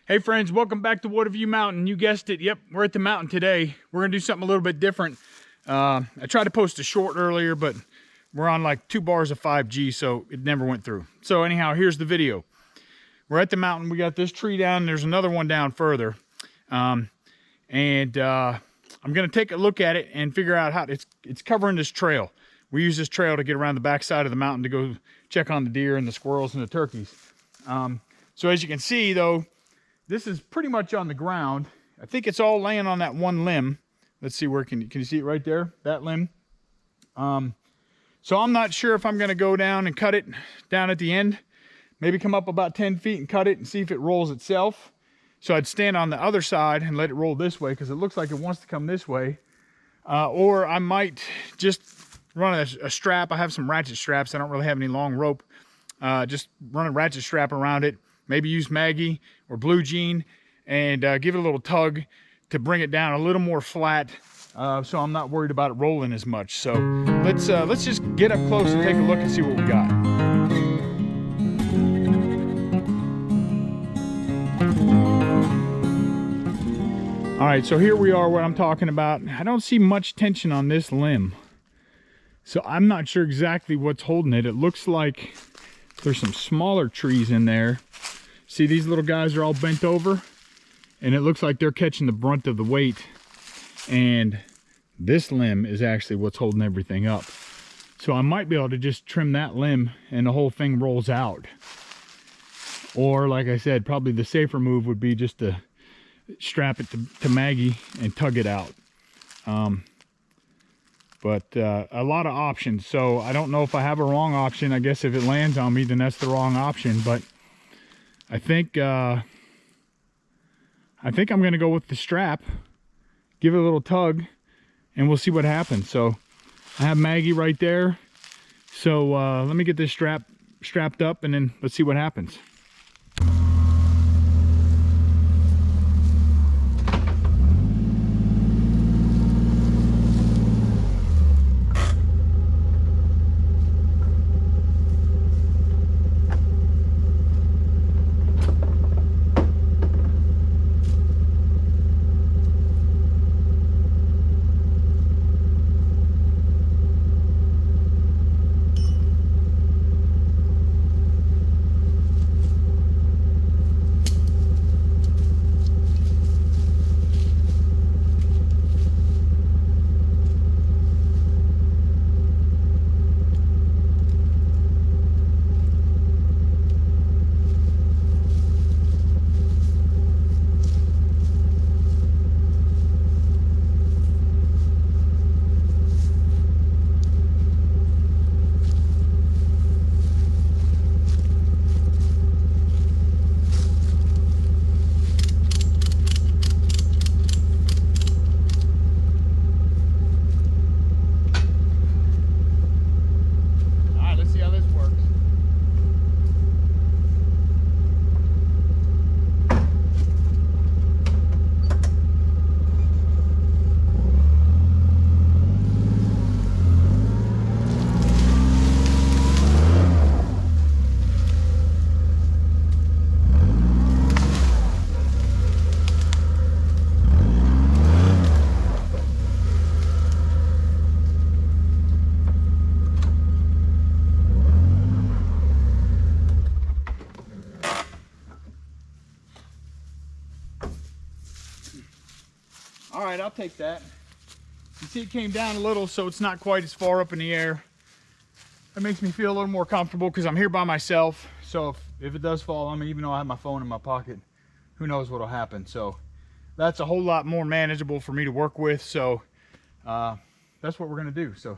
Hey friends, welcome back to Watavue Mountain. You guessed it, yep, we're at the mountain today. We're gonna do something a little bit different. I tried to post a short earlier, but we're on like 2 bars of 5G, so it never went through. So anyhow, here's the video. We're at the mountain, we got this tree down, and there's another one down further. I'm gonna take a look at it and figure out how it's covering this trail. We use this trail to get around the back side of the mountain to go check on the deer and the squirrels and the turkeys. So as you can see though, this is pretty much on the ground. I think it's all laying on that one limb. Let's see, where can you see it right there? That limb. So I'm not sure if I'm gonna go down and cut it down at the end. Maybe come up about 10 feet and cut it and see if it rolls itself. So I'd stand on the other side and let it roll this way because it looks like it wants to come this way. Or I might just run a strap. I have some ratchet straps. I don't really have any long rope. Just run a ratchet strap around it. Maybe use Maggie or Blue Jean and give it a little tug to bring it down a little more flat, so I'm not worried about it rolling as much. So let's just get up close and take a look and see what we got. All right, so here we are, what I'm talking about. I don't see much tension on this limb, so I'm not sure exactly what's holding it. It looks like there's some smaller trees in there. See, these little guys are all bent over, and it looks like they're catching the brunt of the weight. And this limb is actually what's holding everything up. So I might be able to just trim that limb and the whole thing rolls out. Or like I said, probably the safer move would be just to strap it to Maggie and tug it out. But a lot of options. So I don't know if I have a wrong option. I guess if it lands on me, then that's the wrong option. But I think I'm gonna go with the strap, give it a little tug, and we'll see what happens. So I have Maggie right there. So let me get this strapped up, and then let's see what happens. All right, I'll take that. You see it came down a little, so it's not quite as far up in the air. That makes me feel a little more comfortable because I'm here by myself. So if it does fall on me, even though I have my phone in my pocket, who knows what'll happen. So that's a whole lot more manageable for me to work with. So that's what we're gonna do. So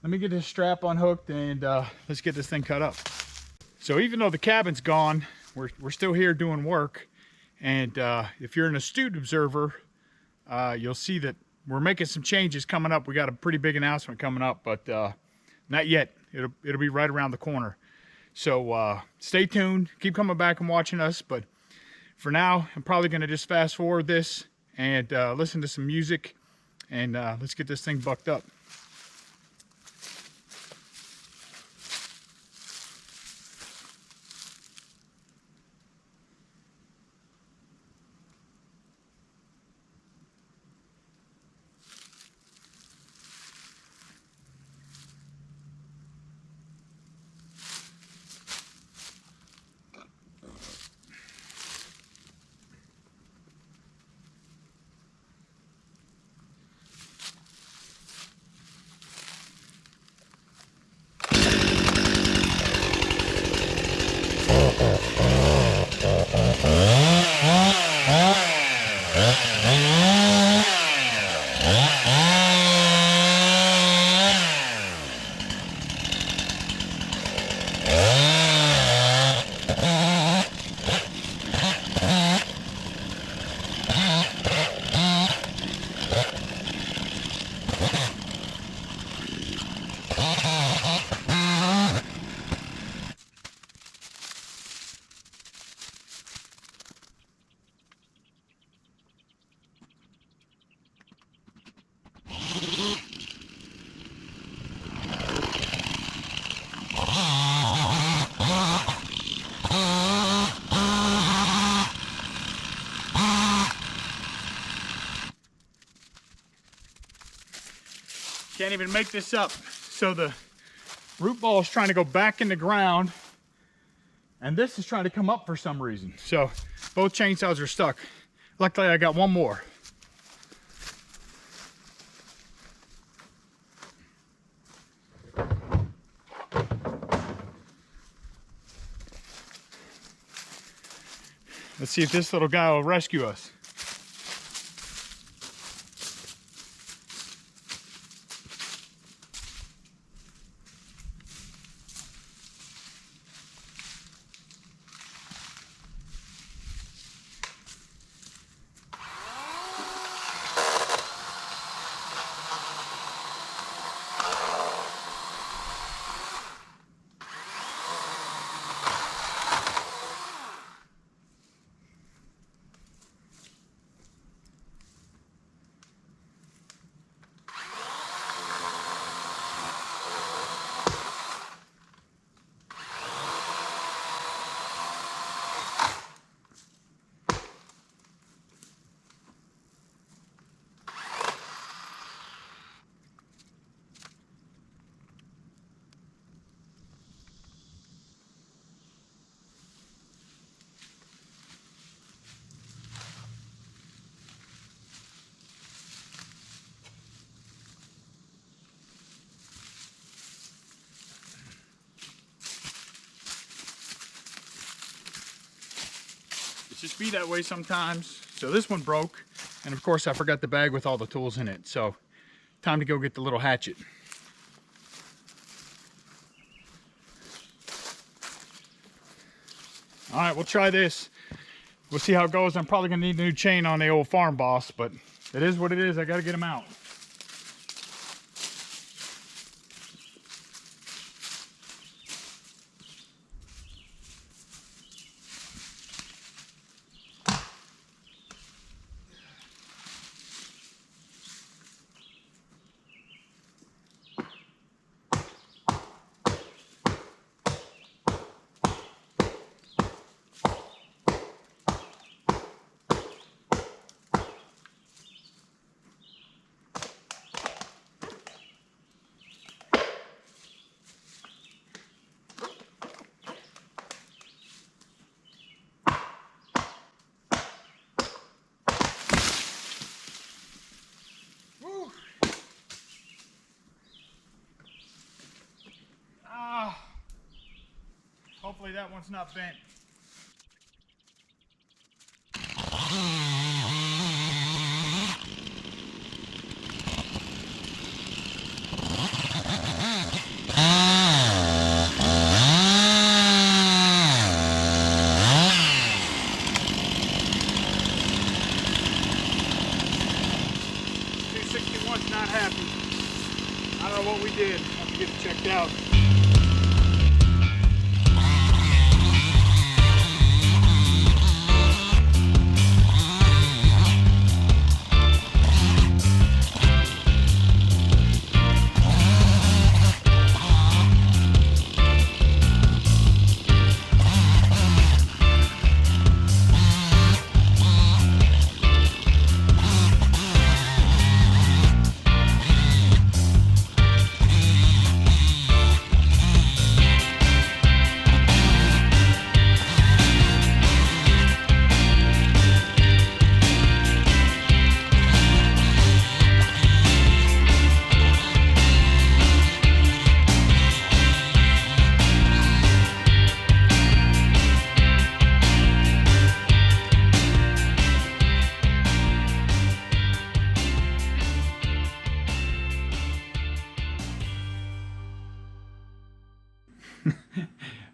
let me get this strap unhooked and let's get this thing cut up. So even though the cabin's gone, we're still here doing work. And if you're an astute observer, you'll see that we're making some changes coming up. We got a pretty big announcement coming up, but not yet. It'll be right around the corner. So stay tuned, keep coming back and watching us. But for now, I'm probably gonna just fast forward this and listen to some music, and let's get this thing bucked up. Can't even make this up. So the root ball is trying to go back in the ground, and this is trying to come up for some reason. So both chainsaws are stuck. Luckily, I got one more. Let's see if this little guy will rescue us. Just be that way sometimes. So this one broke, and of course I forgot the bag with all the tools in it. So time to go get the little hatchet. All right, we'll try this. We'll see how it goes. I'm probably gonna need a new chain on the old Farm Boss, but it is what it is. I gotta get them out. Hopefully that one's not bent. Not happy. I don't know what we did. Have to get it checked out.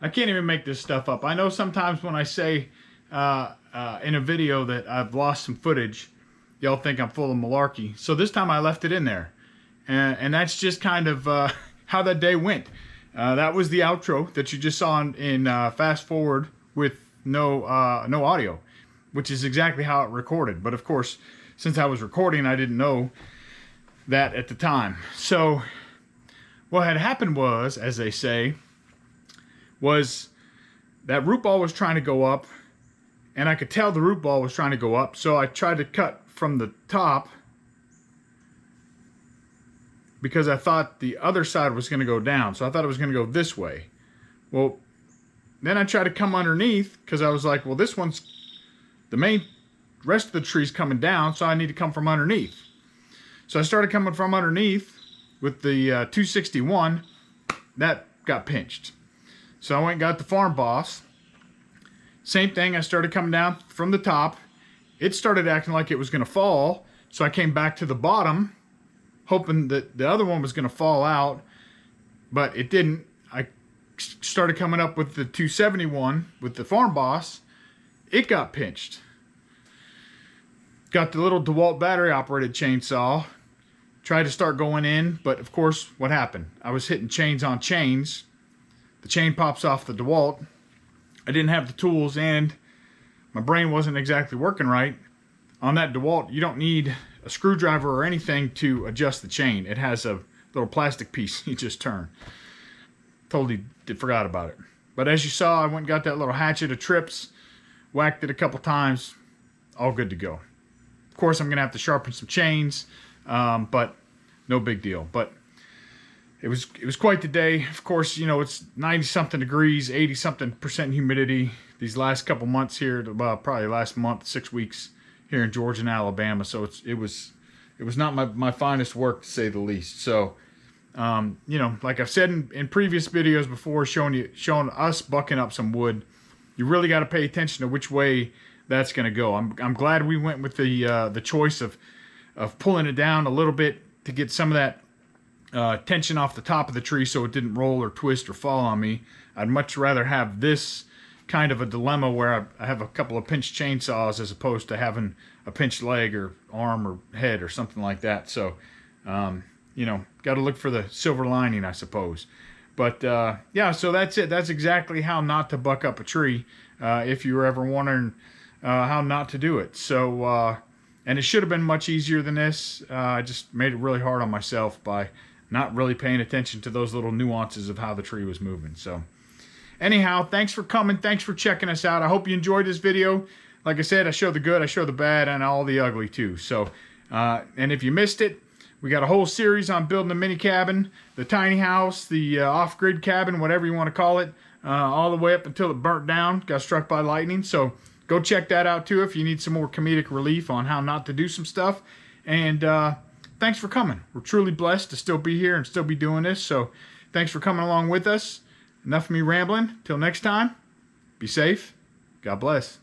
I can't even make this stuff up. I know sometimes when I say in a video that I've lost some footage, y'all think I'm full of malarkey. So this time I left it in there. And that's just kind of how that day went. That was the outro that you just saw in fast forward with no audio, which is exactly how it recorded. But of course, since I was recording, I didn't know that at the time. So what had happened was, as they say, was that root ball was trying to go up, and I could tell the root ball was trying to go up, so I tried to cut from the top because I thought the other side was going to go down. So I thought it was going to go this way. Well, then I tried to come underneath because I was like, well, this one's, the main rest of the tree's coming down, so I need to come from underneath. So I started coming from underneath with the 261. That got pinched. So I went and got the Farm Boss. Same thing, I started coming down from the top. It started acting like it was going to fall, so I came back to the bottom, hoping that the other one was going to fall out, but it didn't. I started coming up with the 271 with the Farm Boss. It got pinched. Got the little DeWalt battery operated chainsaw. Tried to start going in, but of course, what happened? I was hitting chains on chains. The chain pops off the DeWalt. I didn't have the tools, and my brain wasn't exactly working right. On that DeWalt, you don't need a screwdriver or anything to adjust the chain. It has a little plastic piece you just turn. Totally forgot about it. But as you saw, I went and got that little hatchet of trips, whacked it a couple times, all good to go. Of course, I'm going to have to sharpen some chains, but no big deal. But it was quite the day. Of course, you know, it's 90-something degrees, 80-something% humidity these last couple months here, probably last month, 6 weeks here in Georgia and Alabama. So it was not my finest work, to say the least. So, you know, like I've said in previous videos before, showing us bucking up some wood, you really got to pay attention to which way that's going to go. I'm glad we went with the choice of pulling it down a little bit to get some of that tension off the top of the tree so it didn't roll or twist or fall on me. I'd much rather have this kind of a dilemma where I have a couple of pinched chainsaws as opposed to having a pinched leg or arm or head or something like that. So, you know, got to look for the silver lining, I suppose. But yeah, so that's it. That's exactly how not to buck up a tree if you were ever wondering how not to do it. So, and it should have been much easier than this. I just made it really hard on myself by not really paying attention to those little nuances of how the tree was moving. So anyhow, thanks for coming. Thanks for checking us out. I hope you enjoyed this video. Like I said, I show the good, I show the bad, and all the ugly too. So, and if you missed it, we got a whole series on building a mini cabin, the tiny house, the off-grid cabin, whatever you want to call it, all the way up until it burnt down, got struck by lightning. So go check that out too if you need some more comedic relief on how not to do some stuff. And thanks for coming. We're truly blessed to still be here and still be doing this. So thanks for coming along with us. Enough of me rambling. Till next time, be safe. God bless.